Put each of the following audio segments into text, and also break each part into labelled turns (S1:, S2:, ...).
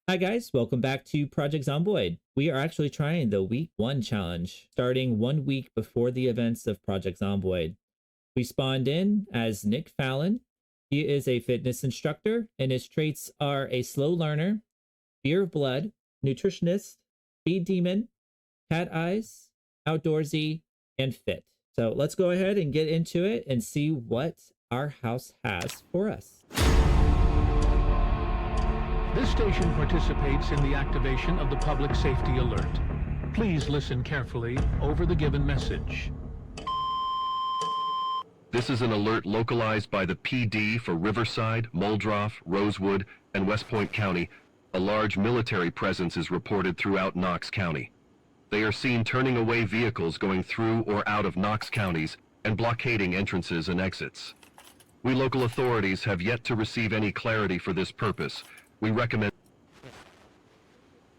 S1: Hi guys, welcome back to Project Zomboid. We are actually trying the Week 1 challenge, starting 1 week before the events of Project Zomboid. We spawned in as Nick Fallon. He is a fitness instructor, and his traits are a slow learner, fear of blood, nutritionist, speed demon, cat eyes, outdoorsy, and fit. So let's go ahead and get into it and see what our house has for us.
S2: This station participates in the activation of the public safety alert. Please listen carefully over the given message.
S3: This is an alert localized by the PD for Riverside, Muldroff, Rosewood, and West Point County. A large military presence is reported throughout Knox County. They are seen turning away vehicles going through or out of Knox counties and blockading entrances and exits. We local authorities have yet to receive any clarity for this purpose. We recommend...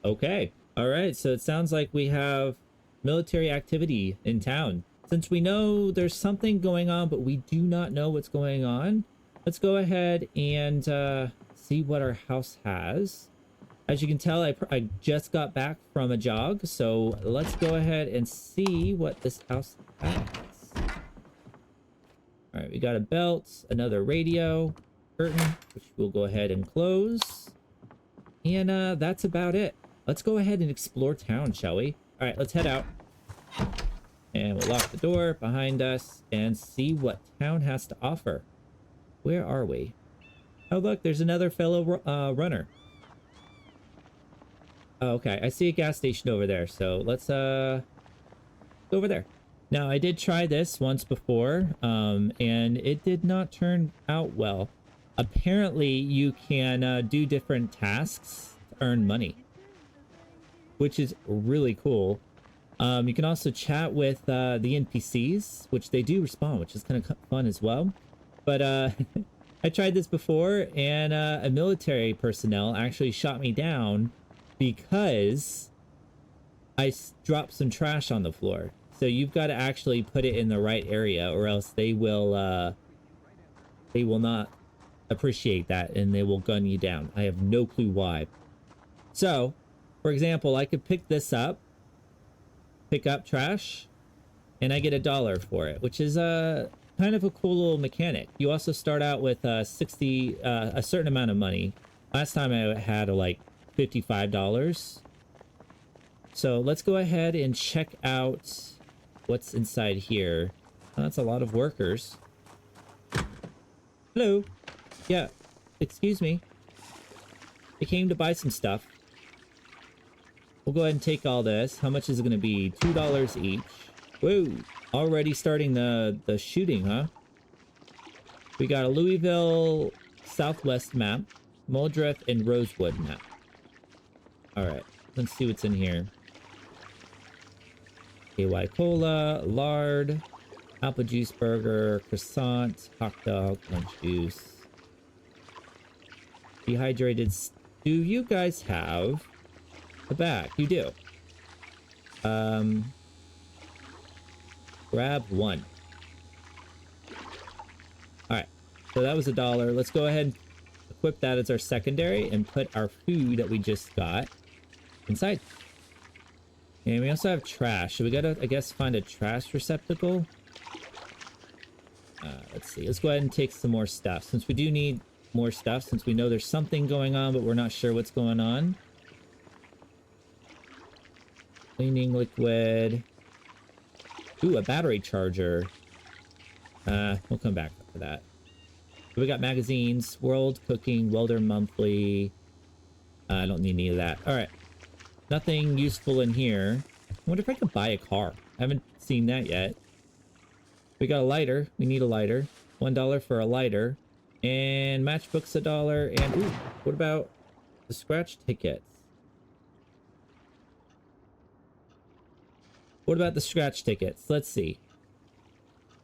S1: Okay. All right. So it sounds like we have military activity in town. Since we know there's something going on, but we do not know what's going on, let's go ahead and see what our house has. As you can tell, I just got back from a jog, so let's go ahead and see what this house has. All right, we got a belt, another radio, curtain, which we'll go ahead and close. And that's about it. Let's go ahead and explore town, shall we? All right, let's head out. And we'll lock the door behind us and see what town has to offer. Where are we? Oh, look, there's another fellow runner. Oh, okay, I see a gas station over there. So let's go over there. Now, I did try this once before, and it did not turn out well. Apparently, you can do different tasks to earn money, which is really cool. You can also chat with the NPCs, which they do respond, which is kind of fun as well. But I tried this before, and a military personnel actually shot me down because I dropped some trash on the floor. So you've got to actually put it in the right area, or else they will not appreciate that, and they will gun you down. I have no clue why. So, for example, I could pick this up, pick up trash, and I get $1 for it, which is kind of a cool little mechanic. You also start out with a certain amount of money. Last time I had like $55. So let's go ahead and check out what's inside here. Oh, that's a lot of workers. Hello. Yeah, excuse me. I came to buy some stuff. We'll go ahead and take all this. How much is it going to be? $2 each. Whoa, already starting the shooting, huh? We got a Louisville Southwest map, Muldroff, and Rosewood map. All right, let's see what's in here. KY Cola, lard, apple juice burger, croissant, hot dog, lunch juice. Dehydrated. Do you guys have a bag? You do. Grab one. All right, so that was $1. Let's go ahead and equip that as our secondary and put our food that we just got inside. And we also have trash. So we gotta, I guess, find a trash receptacle. Let's see. Let's go ahead and take some more stuff, since we do need more stuff, since we know there's something going on, but we're not sure what's going on. Cleaning liquid. Ooh, a battery charger. We'll come back to that. So we got magazines, World, Cooking, Welder Monthly. I don't need any of that. All right. Nothing useful in here. I wonder if I could buy a car. I haven't seen that yet. We got a lighter. We need a lighter. $1 for a lighter. And matchbook's $1. And ooh, what about the scratch tickets? What about the scratch tickets? Let's see.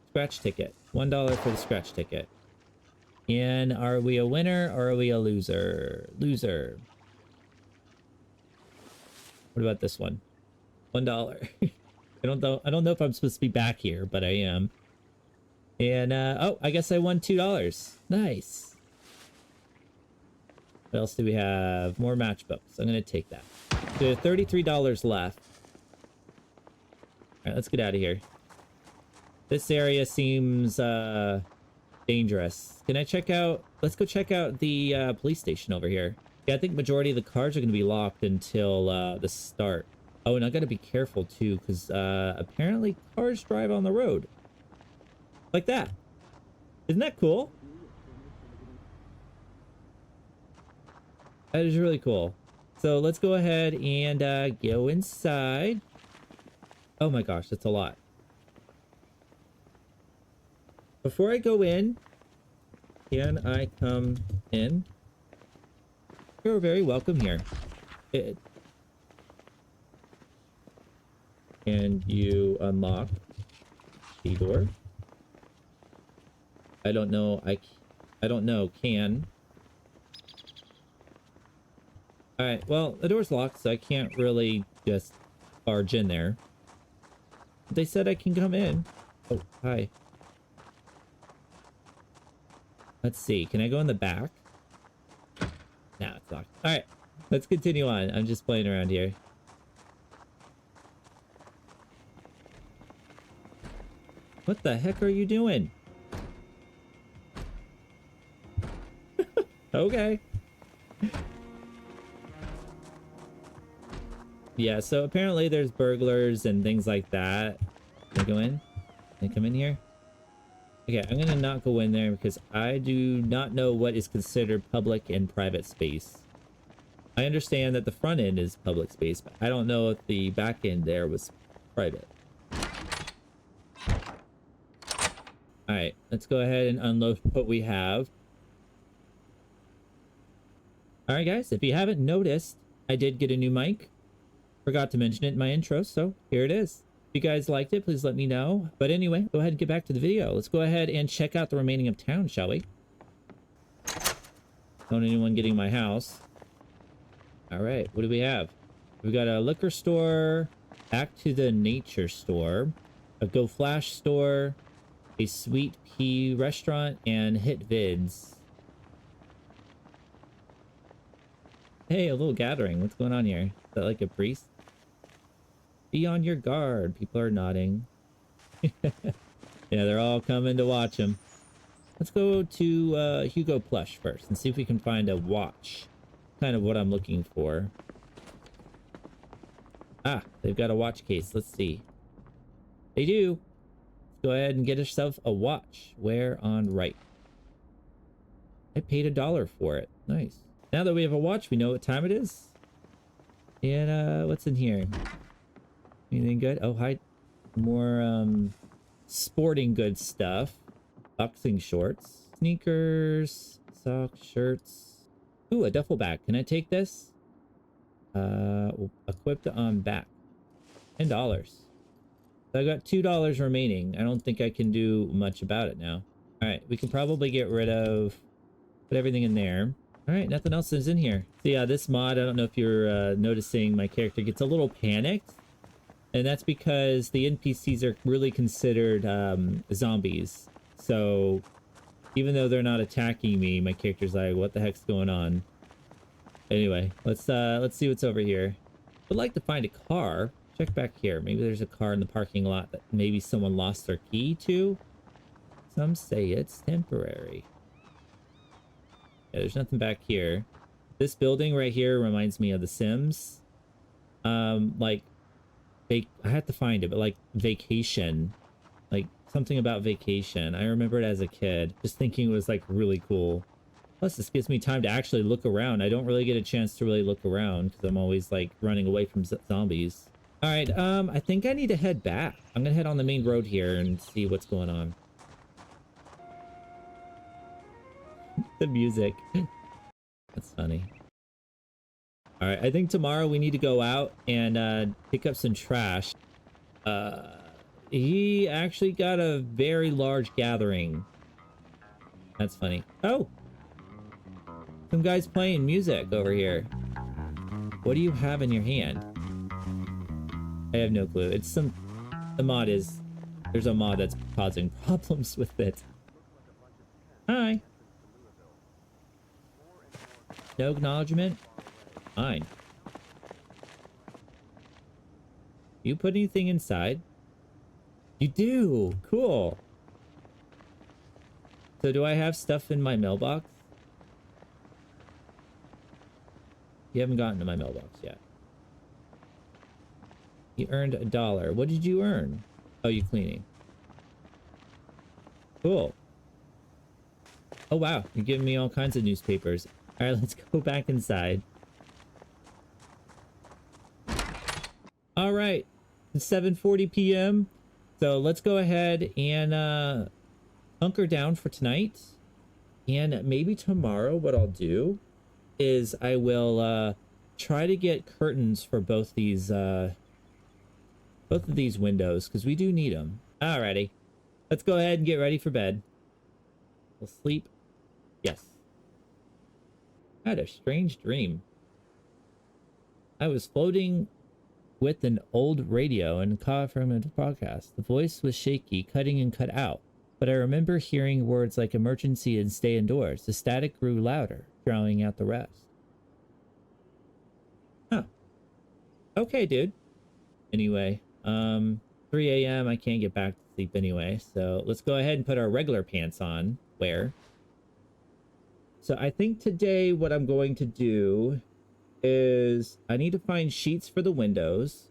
S1: Scratch ticket. $1 for the scratch ticket. And are we a winner or are we a loser? Loser. What about this one? $1. I don't know if I'm supposed to be back here, but I am. And oh, I guess I won $2. Nice. What else do we have? More matchbooks. I'm gonna take that. So $33 left. All right, let's get out of here. This area seems dangerous. Can I check out? Let's go check out the police station over here. Yeah, I think majority of the cars are gonna be locked until the start. Oh, and I gotta be careful too, because apparently cars drive on the road. Like that. Isn't that cool? That is really cool. So let's go ahead and go inside. Oh my gosh, that's a lot. Before I go in, can I come in? You're very welcome here. Can you unlock the door? I don't know. I don't know. Can. All right. Well, the door's locked, so I can't really just barge in there. They said I can come in. Oh, hi. Let's see. Can I go in the back? No, it's locked. All right. Let's continue on. I'm just playing around here. What the heck are you doing? Okay. Yeah, so apparently there's burglars and things like that. Can I go in? Can I come in here? Okay, I'm gonna not go in there because I do not know what is considered public and private space. I understand that the front end is public space, but I don't know if the back end there was private. Alright, let's go ahead and unload what we have. Alright guys, if you haven't noticed, I did get a new mic. Forgot to mention it in my intro, so here it is. If you guys liked it, please let me know. But anyway, go ahead and get back to the video. Let's go ahead and check out the remaining of town, shall we? Don't anyone getting my house. Alright, what do we have? We've got a liquor store, back to the nature store, a Go Flash store, a Sweet Pea restaurant, and Hit Vids. Hey, a little gathering. What's going on here? Is that like a priest? Be on your guard. People are nodding. Yeah, they're all coming to watch him. Let's go to Hugo Plush first and see if we can find a watch. Kind of what I'm looking for. Ah, they've got a watch case. Let's see. They do. Let's go ahead and get yourself a watch. Wear on right. I paid $1 for it. Nice. Now that we have a watch, we know what time it is. And what's in here? Anything good? Oh, hi. More sporting goods stuff. Boxing shorts. Sneakers. Socks. Shirts. Ooh, a duffel bag. Can I take this? Equipped on back. $10. So I got $2 remaining. I don't think I can do much about it now. Alright, we can probably get rid of... Put everything in there. Alright, nothing else is in here. So yeah, this mod, I don't know if you're noticing, my character gets a little panicked. And that's because the NPCs are really considered zombies. So even though they're not attacking me, my character's like, what the heck's going on? Anyway, let's see what's over here. Would like to find a car. Check back here. Maybe there's a car in the parking lot that maybe someone lost their key to. Some say it's temporary. Yeah, there's nothing back here. This building right here reminds me of The Sims. Like, I have to find it, but like Vacation. Like, something about Vacation. I remember it as a kid. Just thinking it was like really cool. Plus, this gives me time to actually look around. I don't really get a chance to really look around because I'm always like running away from zombies. All right, I think I need to head back. I'm gonna head on the main road here and see what's going on. The music. That's funny. All right, I think tomorrow we need to go out and pick up some trash. He actually got a very large gathering. That's funny. Oh! Some guys playing music over here. What do you have in your hand? I have no clue. It's some... The mod is... There's a mod that's causing problems with it. Hi! No acknowledgement? Fine. You put anything inside? You do! Cool! So do I have stuff in my mailbox? You haven't gotten to my mailbox yet. You earned $1. What did you earn? Oh, you cleaning. Cool. Oh, wow. You're giving me all kinds of newspapers. All right, let's go back inside. All right. It's 7:40 p.m. So let's go ahead and hunker down for tonight. And maybe tomorrow what I'll do is I will try to get curtains for both of these windows, because we do need them. Alrighty. Let's go ahead and get ready for bed. We'll sleep. Yes. I had a strange dream. I was floating with an old radio and caught from a podcast. The voice was shaky, cutting and cut out, but I remember hearing words like emergency and stay indoors. The static grew louder, drowning out the rest. Huh. Okay, dude. Anyway, 3 a.m. I can't get back to sleep anyway, so let's go ahead and put our regular pants on. So I think today what I'm going to do is I need to find sheets for the windows,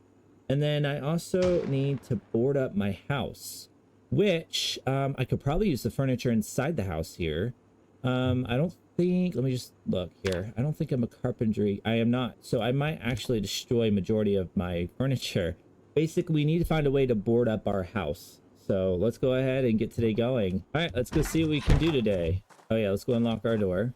S1: and then I also need to board up my house, which I could probably use the furniture inside the house here. I don't think, let me just look here. I don't think I'm a carpentry. I am not, so I might actually destroy majority of my furniture. Basically, we need to find a way to board up our house. So let's go ahead and get today going. All right, let's go see what we can do today. Oh yeah, let's go unlock our door.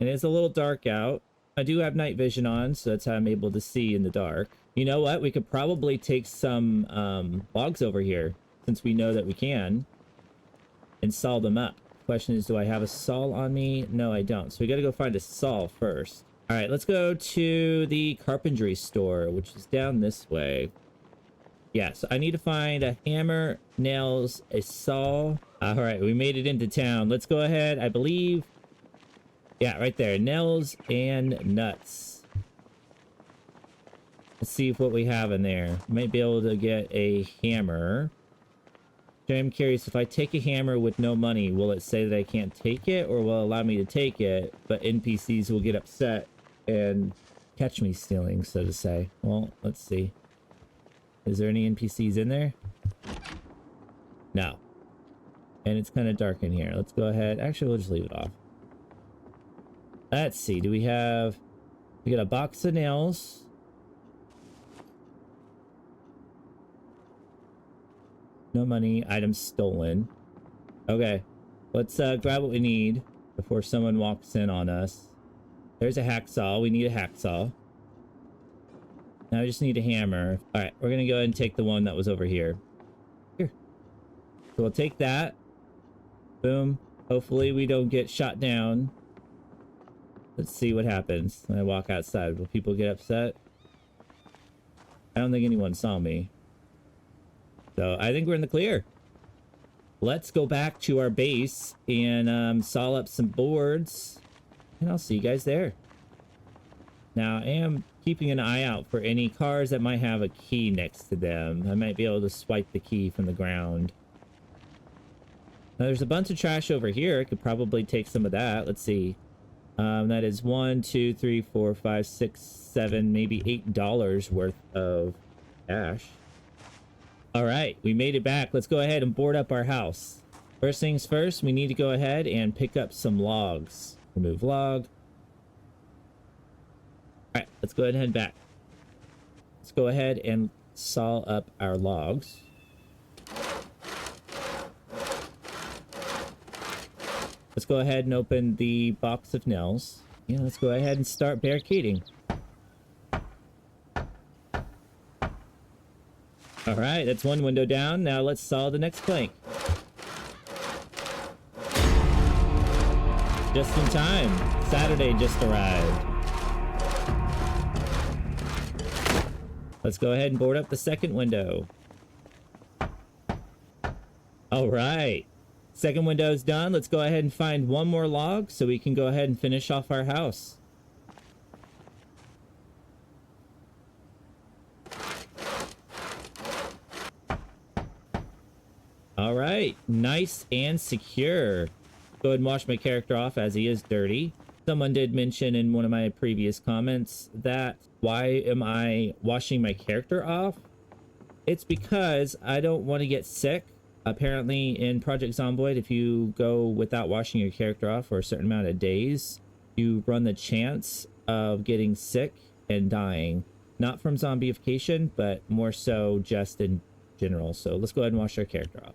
S1: And it's a little dark out. I do have night vision on, so that's how I'm able to see in the dark. You know what? We could probably take some logs over here, since we know that we can, and saw them up. Question is, do I have a saw on me? No, I don't. So we gotta go find a saw first. All right, let's go to the carpentry store, which is down this way. Yeah, so I need to find a hammer, nails, a saw. All right, we made it into town. Let's go ahead. I believe, yeah, right there, nails and nuts. Let's see what we have in there. Might be able to get a hammer. I'm curious, if I take a hammer with no money, will it say that I can't take it, or will it allow me to take it, but NPCs will get upset and catch me stealing, so to say? Well, let's see. Is there any NPCs in there? No. And it's kind of dark in here. Let's go ahead. Actually, we'll just leave it off. Let's see. Do we have... We got a box of nails. No money. Items stolen. Okay. Let's grab what we need before someone walks in on us. There's a hacksaw. We need a hacksaw. Now I just need a hammer. Alright, we're gonna go ahead and take the one that was over here. Here. So we'll take that. Boom. Hopefully we don't get shot down. Let's see what happens when I walk outside. Will people get upset? I don't think anyone saw me. So I think we're in the clear. Let's go back to our base and saw up some boards. And I'll see you guys there. Now I am keeping an eye out for any cars that might have a key next to them. I might be able to swipe the key from the ground. Now there's a bunch of trash over here. I could probably take some of that. Let's see. That is 1, 2, 3, 4, 5, 6, 7, maybe $8 worth of cash. All right, we made it back. Let's go ahead and board up our house. First things first, we need to go ahead and pick up some logs. Remove log. All right, let's go ahead and head back. Let's go ahead and saw up our logs. Let's go ahead and open the box of nails. Yeah, let's go ahead and start barricading. All right, that's one window down. Now let's saw the next plank. Just in time. Saturday just arrived. Let's go ahead and board up the second window. All right. Second window's done. Let's go ahead and find one more log so we can go ahead and finish off our house. All right, nice and secure. Go ahead and wash my character off as he is dirty. Someone did mention in one of my previous comments that why am I washing my character off? It's because I don't want to get sick. Apparently in Project Zomboid, if you go without washing your character off for a certain amount of days, you run the chance of getting sick and dying. Not from zombification, but more so just in general. So let's go ahead and wash our character off.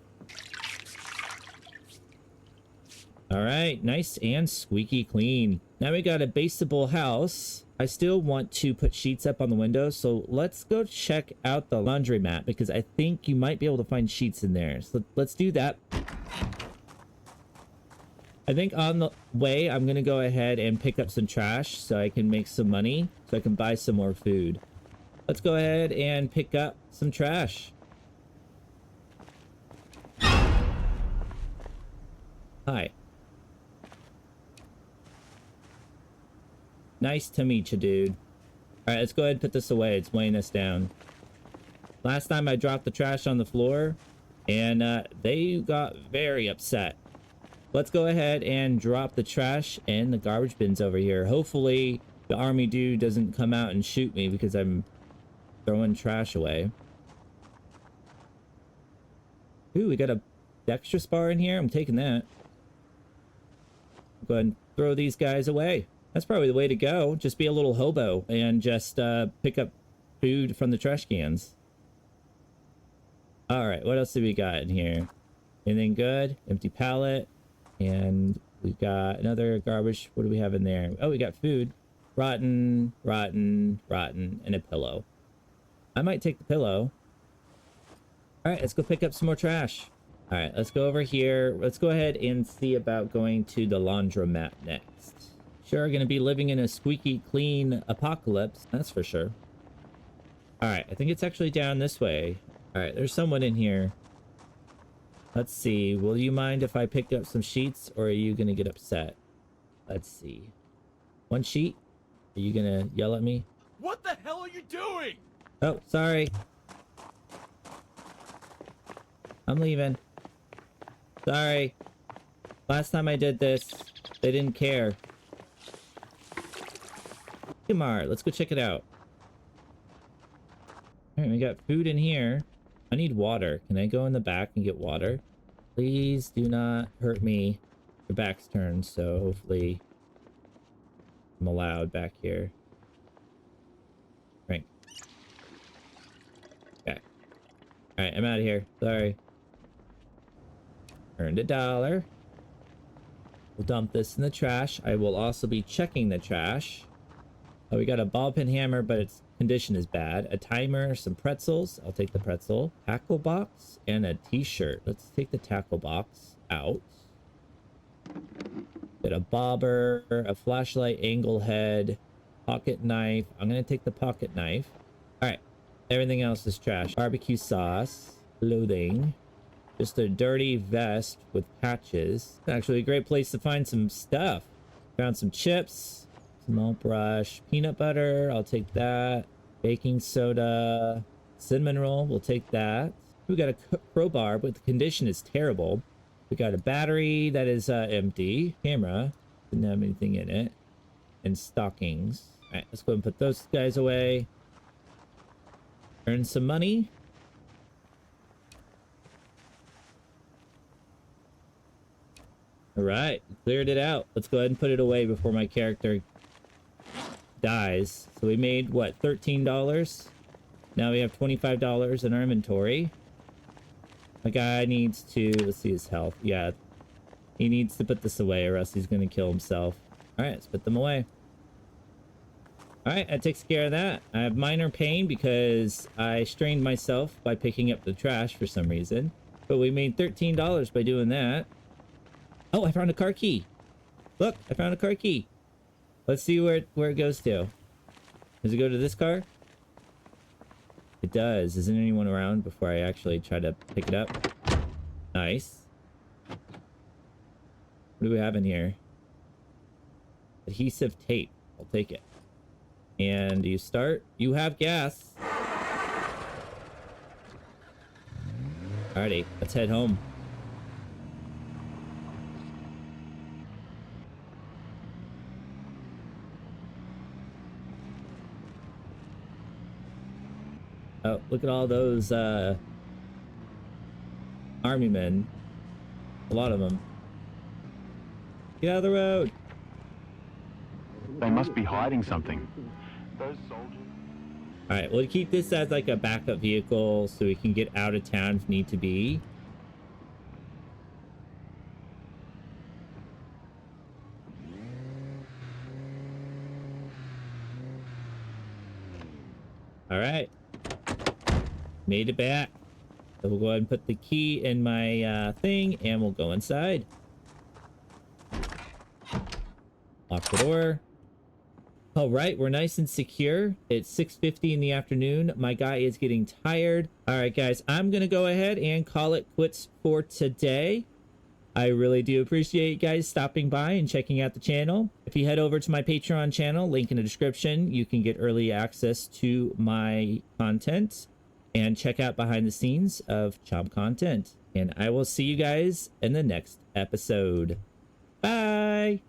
S1: All right, nice and squeaky clean. Now we got a baseable house. I still want to put sheets up on the windows, so let's go check out the laundromat because I think you might be able to find sheets in there. So let's do that. I think on the way, I'm going to go ahead and pick up some trash so I can make some money so I can buy some more food. Let's go ahead and pick up some trash. Hi. Nice to meet you, dude. All right, let's go ahead and put this away. It's weighing us down. Last time I dropped the trash on the floor, and they got very upset. Let's go ahead and drop the trash in the garbage bins over here. Hopefully, the army dude doesn't come out and shoot me because I'm throwing trash away. Ooh, we got a dextrous bar in here. I'm taking that. Go ahead and throw these guys away. That's probably the way to go. Just be a little hobo and just pick up food from the trash cans. All right, what else do we got in here? Anything good? Empty pallet. And we've got another garbage. What do we have in there? Oh, we got food. Rotten, rotten, rotten, and a pillow. I might take the pillow. All right, let's go pick up some more trash. All right, let's go over here. Let's go ahead and see about going to the laundromat next. Sure, gonna be living in a squeaky clean apocalypse, that's for sure. All right, I think it's actually down this way. All right, there's someone in here. Let's see, will you mind if I picked up some sheets or are you gonna get upset? Let's see. One sheet? Are you gonna yell at me?
S4: What the hell are you doing?
S1: Oh, sorry. I'm leaving. Sorry. Last time I did this, they didn't care. Come on, let's go check it out. Alright, we got food in here. I need water. Can I go in the back and get water? Please do not hurt me. Your back's turned, so hopefully I'm allowed back here. Right. Okay. Alright, I'm out of here. Sorry. Earned $1. We'll dump this in the trash. I will also be checking the trash. Oh, we got a ball peen hammer, but its condition is bad. A timer, some pretzels. I'll take the pretzel. Tackle box and a t-shirt. Let's take the tackle box out. Got a bobber, a flashlight, angle head, pocket knife. I'm gonna take the pocket knife. All right, everything else is trash. Barbecue sauce, clothing, just a dirty vest with patches. Actually a great place to find some stuff. Found some chips. Small brush, peanut butter, I'll take that. Baking soda, cinnamon roll, we'll take that. We got a crowbar, but the condition is terrible. We got a battery that is empty. Camera, didn't have anything in it. And stockings. All right, let's go ahead and put those guys away. Earn some money. All right, cleared it out. Let's go ahead and put it away before my character dies. So we made what, $13? Now we have $25 in our inventory. My guy needs to, let's see his health. Yeah, he needs to put this away or else he's gonna kill himself. All right, let's put them away. All right, that takes care of that. I have minor pain because I strained myself by picking up the trash for some reason, but we made $13 by doing that. Oh, I found a car key. Look, I found a car key. Let's see where it goes to. Does it go to this car? It does. Isn't anyone around before I actually try to pick it up? Nice. What do we have in here? Adhesive tape. I'll take it. And you start. You have gas. Alrighty, let's head home. Oh, look at all those army men. A lot of them. Get out of the road.
S5: They must be hiding something. Those soldiers.
S1: Alright, we'll keep this as like a backup vehicle so we can get out of town if need to be. Alright. Made it back. So we'll go ahead and put the key in my thing and we'll go inside. Lock the door. All right, we're nice and secure. It's 6:50 in the afternoon. My guy is getting tired. All right, guys, I'm going to go ahead and call it quits for today. I really do appreciate you guys stopping by and checking out the channel. If you head over to my Patreon channel, link in the description, you can get early access to my content and check out behind the scenes of Chomp content. And I will see you guys in the next episode. Bye!